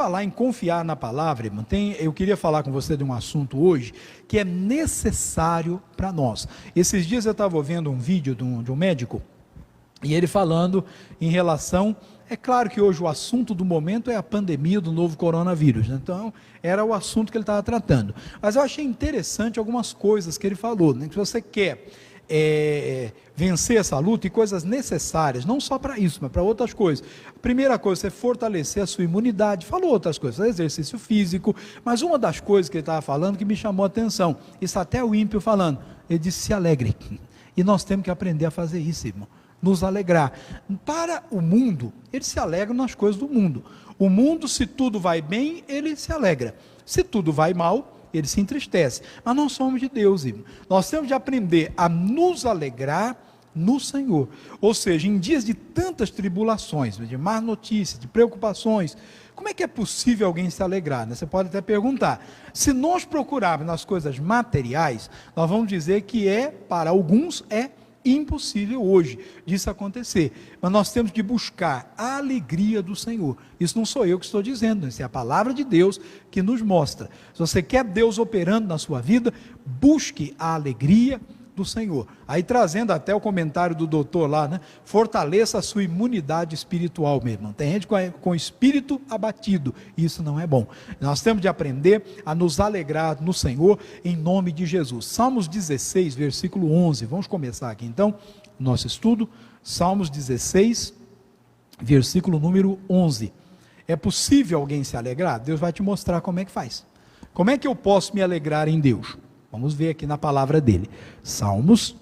falar em confiar na palavra, irmão, eu queria falar com você de um assunto hoje que é necessário para nós. Esses dias eu estava ouvindo um vídeo de um médico, e ele falando em relação, é claro que hoje o assunto do momento é a pandemia do novo coronavírus, né? Então era o assunto que ele estava tratando, mas eu achei interessante algumas coisas que ele falou, né? Que você quer vencer essa luta, e coisas necessárias, não só para isso, mas para outras coisas. A primeira coisa é fortalecer a sua imunidade, falou outras coisas, exercício físico, mas uma das coisas que ele estava falando que me chamou a atenção, isso até o ímpio falando, ele disse: se alegre, e nós temos que aprender a fazer isso, irmão, nos alegrar. Para o mundo, eles se alegram nas coisas do mundo. O mundo, se tudo vai bem, ele se alegra, se tudo vai mal, ele se entristece. Mas nós somos de Deus, irmão. Nós temos de aprender a nos alegrar no Senhor. Ou seja, em dias de tantas tribulações, de más notícias, de preocupações, como é que é possível alguém se alegrar, né? Você pode até perguntar. Se nós procurarmos nas coisas materiais, nós vamos dizer que para alguns impossível hoje disso acontecer, mas nós temos de buscar a alegria do Senhor. Isso não sou eu que estou dizendo, isso é a palavra de Deus que nos mostra. Se você quer Deus operando na sua vida, busque a alegria do Senhor. Aí trazendo até o comentário do doutor lá, né? Fortaleça a sua imunidade espiritual, meu irmão. Tem gente com espírito abatido, isso não é bom. Nós temos de aprender a nos alegrar no Senhor, em nome de Jesus. Salmos 16, versículo 11, vamos começar aqui então, nosso estudo, Salmos 16, versículo número 11, é possível alguém se alegrar? Deus vai te mostrar como é que faz. Como é que eu posso me alegrar em Deus? Vamos ver aqui na palavra dele, Salmos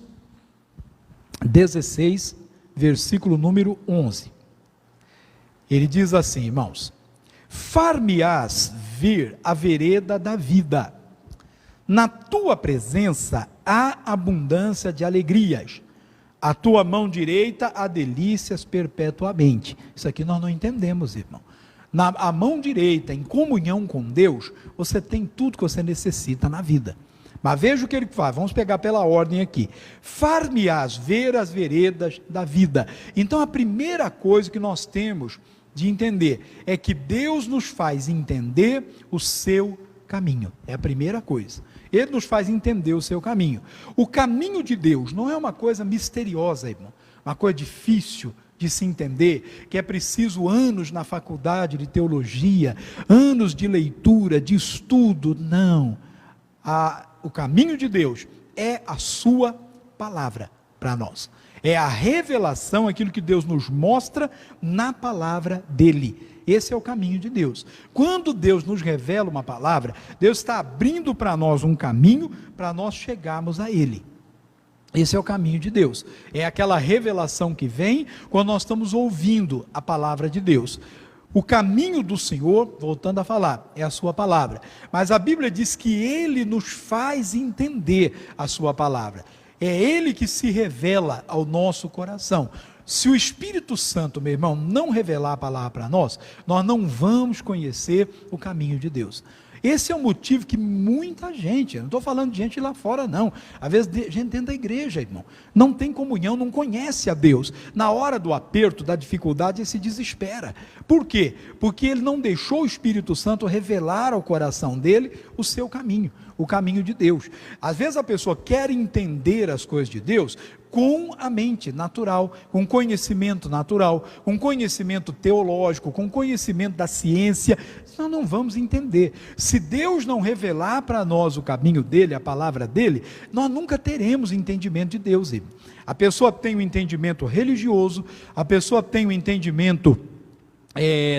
16, versículo número 11, ele diz assim, irmãos: far-me-ás ver a vereda da vida, na tua presença há abundância de alegrias, a tua mão direita há delícias perpetuamente. Isso aqui nós não entendemos, irmão. A mão direita, em comunhão com Deus, você tem tudo que você necessita na vida. Mas veja o que ele faz, vamos pegar pela ordem aqui: far-me-ás ver as veredas da vida. Então a primeira coisa que nós temos de entender é que Deus nos faz entender o seu caminho, é a primeira coisa. Ele nos faz entender o seu caminho. O caminho de Deus não é uma coisa misteriosa, irmão, uma coisa difícil de se entender, que é preciso anos na faculdade de teologia, anos de leitura, de estudo. Não, o caminho de Deus é a sua palavra para nós, é a revelação, aquilo que Deus nos mostra na palavra dele. Esse é o caminho de Deus. Quando Deus nos revela uma palavra, Deus está abrindo para nós um caminho para nós chegarmos a ele. Esse é o caminho de Deus, é aquela revelação que vem quando nós estamos ouvindo a palavra de Deus. O caminho do Senhor, voltando a falar, é a sua palavra, mas a Bíblia diz que Ele nos faz entender a sua palavra, é Ele que se revela ao nosso coração. Se o Espírito Santo, meu irmão, não revelar a palavra para nós não vamos conhecer o caminho de Deus. Esse é o motivo que muita gente, eu não estou falando de gente lá fora não, às vezes gente dentro da igreja, irmão, não tem comunhão, não conhece a Deus, na hora do aperto, da dificuldade, ele se desespera. Por quê? Porque ele não deixou o Espírito Santo revelar ao coração dele o seu caminho, o caminho de Deus. Às vezes a pessoa quer entender as coisas de Deus com a mente natural, com conhecimento natural, com conhecimento teológico, com conhecimento da ciência. Nós não vamos entender. Se Deus não revelar para nós o caminho dele, a palavra dele, nós nunca teremos entendimento de Deus. A pessoa tem um entendimento religioso, a pessoa tem um entendimento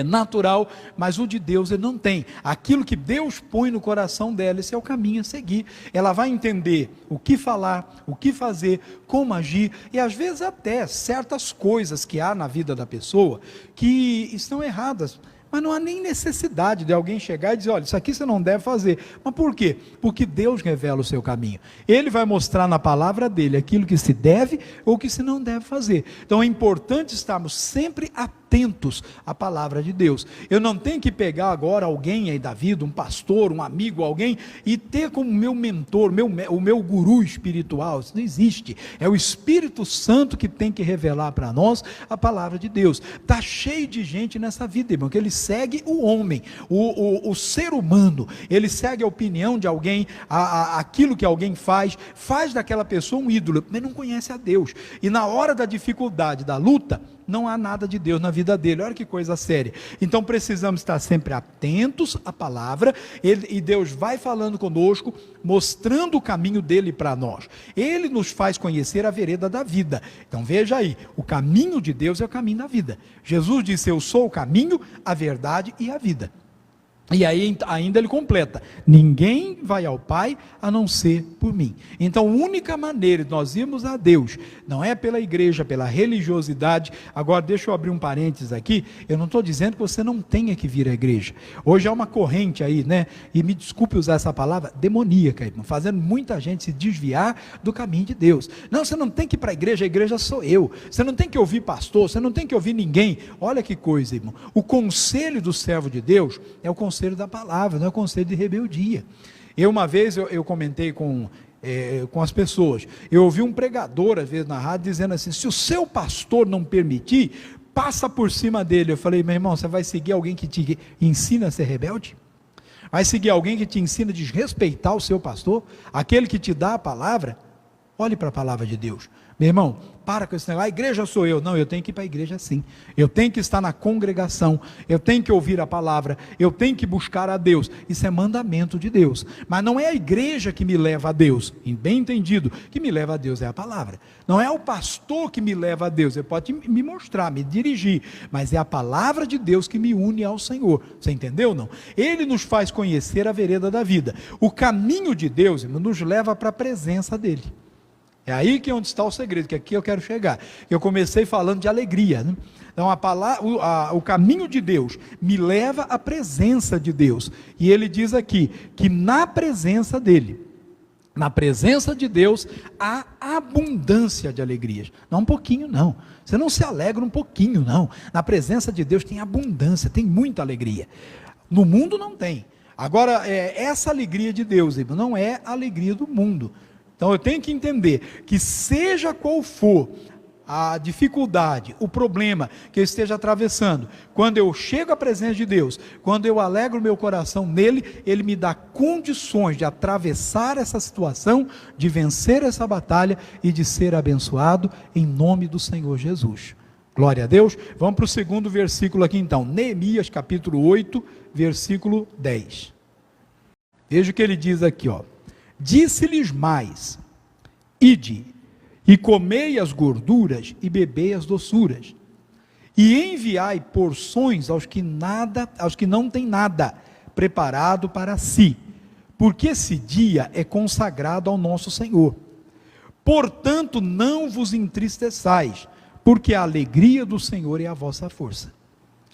natural, mas o de Deus ele não tem. Aquilo que Deus põe no coração dela, esse é o caminho a seguir. Ela vai entender o que falar, o que fazer, como agir, e às vezes até certas coisas que há na vida da pessoa que estão erradas, mas não há nem necessidade de alguém chegar e dizer: olha, isso aqui você não deve fazer. Mas por quê? Porque Deus revela o seu caminho. Ele vai mostrar na palavra dele aquilo que se deve ou que se não deve fazer. Então é importante estarmos sempre atentos atentos à palavra de Deus. Eu não tenho que pegar agora alguém aí da vida, um pastor, um amigo, alguém, e ter como meu mentor, o meu guru espiritual. Isso não existe. É o Espírito Santo que tem que revelar para nós a palavra de Deus. Está cheio de gente nessa vida, irmão, que ele segue o homem, o ser humano, ele segue a opinião de alguém, aquilo que alguém faz daquela pessoa um ídolo, mas não conhece a Deus. E na hora da dificuldade, da luta, não há nada de Deus na vida dele. Olha que coisa séria. Então precisamos estar sempre atentos à palavra, e Deus vai falando conosco, mostrando o caminho dele para nós. Ele nos faz conhecer a vereda da vida. Então veja aí, o caminho de Deus é o caminho da vida. Jesus disse: eu sou o caminho, a verdade e a vida. E aí ainda ele completa: ninguém vai ao Pai a não ser por mim. Então a única maneira de nós irmos a Deus não é pela igreja, pela religiosidade. Agora deixa eu abrir um parênteses aqui. Eu não estou dizendo que você não tenha que vir à igreja. Hoje há uma corrente aí, né? E me desculpe usar essa palavra, demoníaca, irmão, fazendo muita gente se desviar do caminho de Deus. Não, você não tem que ir para a igreja sou eu. Você não tem que ouvir pastor, você não tem que ouvir ninguém. Olha que coisa, irmão. O conselho do servo de Deus é o conselho da palavra, não é o conselho de rebeldia. Uma vez eu comentei com as pessoas, eu ouvi um pregador às vezes na rádio dizendo assim: se o seu pastor não permitir, passa por cima dele. Eu falei: meu irmão, você vai seguir alguém que te ensina a ser rebelde? Vai seguir alguém que te ensina a desrespeitar o seu pastor? Aquele que te dá a palavra? Olhe para a palavra de Deus. Meu irmão, para com esse negócio: a igreja sou eu. Não, eu tenho que ir para a igreja sim. Eu tenho que estar na congregação. Eu tenho que ouvir a palavra. Eu tenho que buscar a Deus. Isso é mandamento de Deus. Mas não é a igreja que me leva a Deus. Bem entendido, que me leva a Deus é a palavra. Não é o pastor que me leva a Deus. Ele pode me mostrar, me dirigir. Mas é a palavra de Deus que me une ao Senhor. Você entendeu ou não? Ele nos faz conhecer a vereda da vida. O caminho de Deus, irmão, nos leva para a presença dele. É aí que é onde está o segredo, que aqui eu quero chegar. Eu comecei falando de alegria, né? Então o caminho de Deus me leva à presença de Deus. E ele diz aqui, que na presença dele, na presença de Deus, há abundância de alegrias. Não um pouquinho não, você não se alegra um pouquinho não. Na presença de Deus tem abundância, tem muita alegria. No mundo não tem. Agora, essa alegria de Deus, irmão, não é a alegria do mundo. Então eu tenho que entender que seja qual for a dificuldade, o problema que eu esteja atravessando, quando eu chego à presença de Deus, quando eu alegro meu coração nele, ele me dá condições de atravessar essa situação, de vencer essa batalha e de ser abençoado em nome do Senhor Jesus. Glória a Deus. Vamos para o segundo versículo aqui então, Neemias capítulo 8, versículo 10. Veja o que ele diz aqui, ó. Disse-lhes mais: ide, e comei as gorduras, e bebei as doçuras, e enviai porções aos que não têm nada preparado para si, porque esse dia é consagrado ao nosso Senhor. Portanto, não vos entristeçais, porque a alegria do Senhor é a vossa força.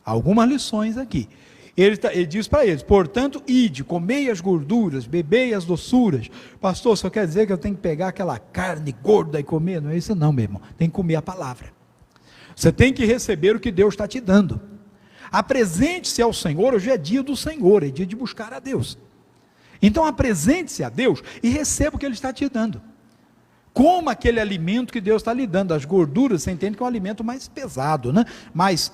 Algumas lições aqui. Ele diz para eles: portanto, ide, comei as gorduras, bebei as doçuras. Pastor, só quer dizer que eu tenho que pegar aquela carne gorda e comer? Não é isso não, meu irmão. Tem que comer a palavra. Você tem que receber o que Deus está te dando. Apresente-se ao Senhor. Hoje é dia do Senhor, é dia de buscar a Deus. Então apresente-se a Deus e receba o que Ele está te dando. Coma aquele alimento que Deus está lhe dando. As gorduras, você entende que é um alimento mais pesado, né? Mais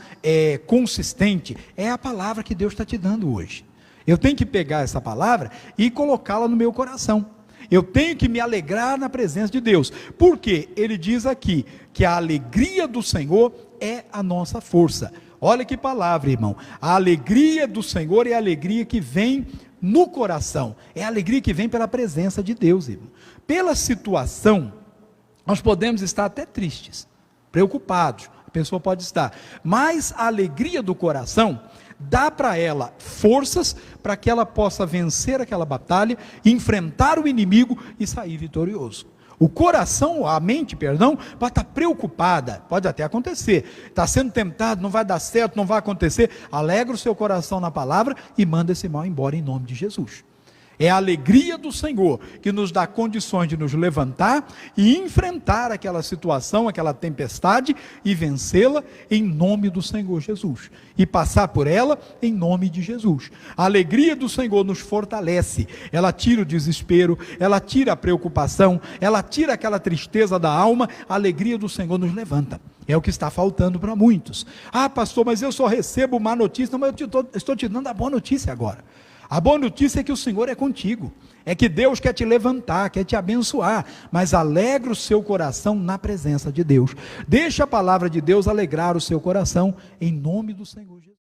consistente. É a palavra que Deus está te dando hoje. Eu tenho que pegar essa palavra e colocá-la no meu coração. Eu tenho que me alegrar na presença de Deus. Porque ele diz aqui que a alegria do Senhor é a nossa força. Olha que palavra, irmão. A alegria do Senhor é a alegria que vem no coração. É a alegria que vem pela presença de Deus, irmão. Pela situação, nós podemos estar até tristes, preocupados, a pessoa pode estar, mas a alegria do coração dá para ela forças para que ela possa vencer aquela batalha, enfrentar o inimigo e sair vitorioso. O coração, a mente, pode estar preocupada, pode até acontecer, está sendo tentado, não vai dar certo, não vai acontecer. Alegra o seu coração na palavra e manda esse mal embora em nome de Jesus. É a alegria do Senhor que nos dá condições de nos levantar e enfrentar aquela situação, aquela tempestade e vencê-la em nome do Senhor Jesus. E passar por ela em nome de Jesus. A alegria do Senhor nos fortalece. Ela tira o desespero, ela tira a preocupação, ela tira aquela tristeza da alma. A alegria do Senhor nos levanta. É o que está faltando para muitos. Ah, pastor, mas eu só recebo má notícia. Não, mas eu estou te dando a boa notícia agora. A boa notícia é que o Senhor é contigo, é que Deus quer te levantar, quer te abençoar, mas alegra o seu coração na presença de Deus. Deixa a palavra de Deus alegrar o seu coração, em nome do Senhor Jesus.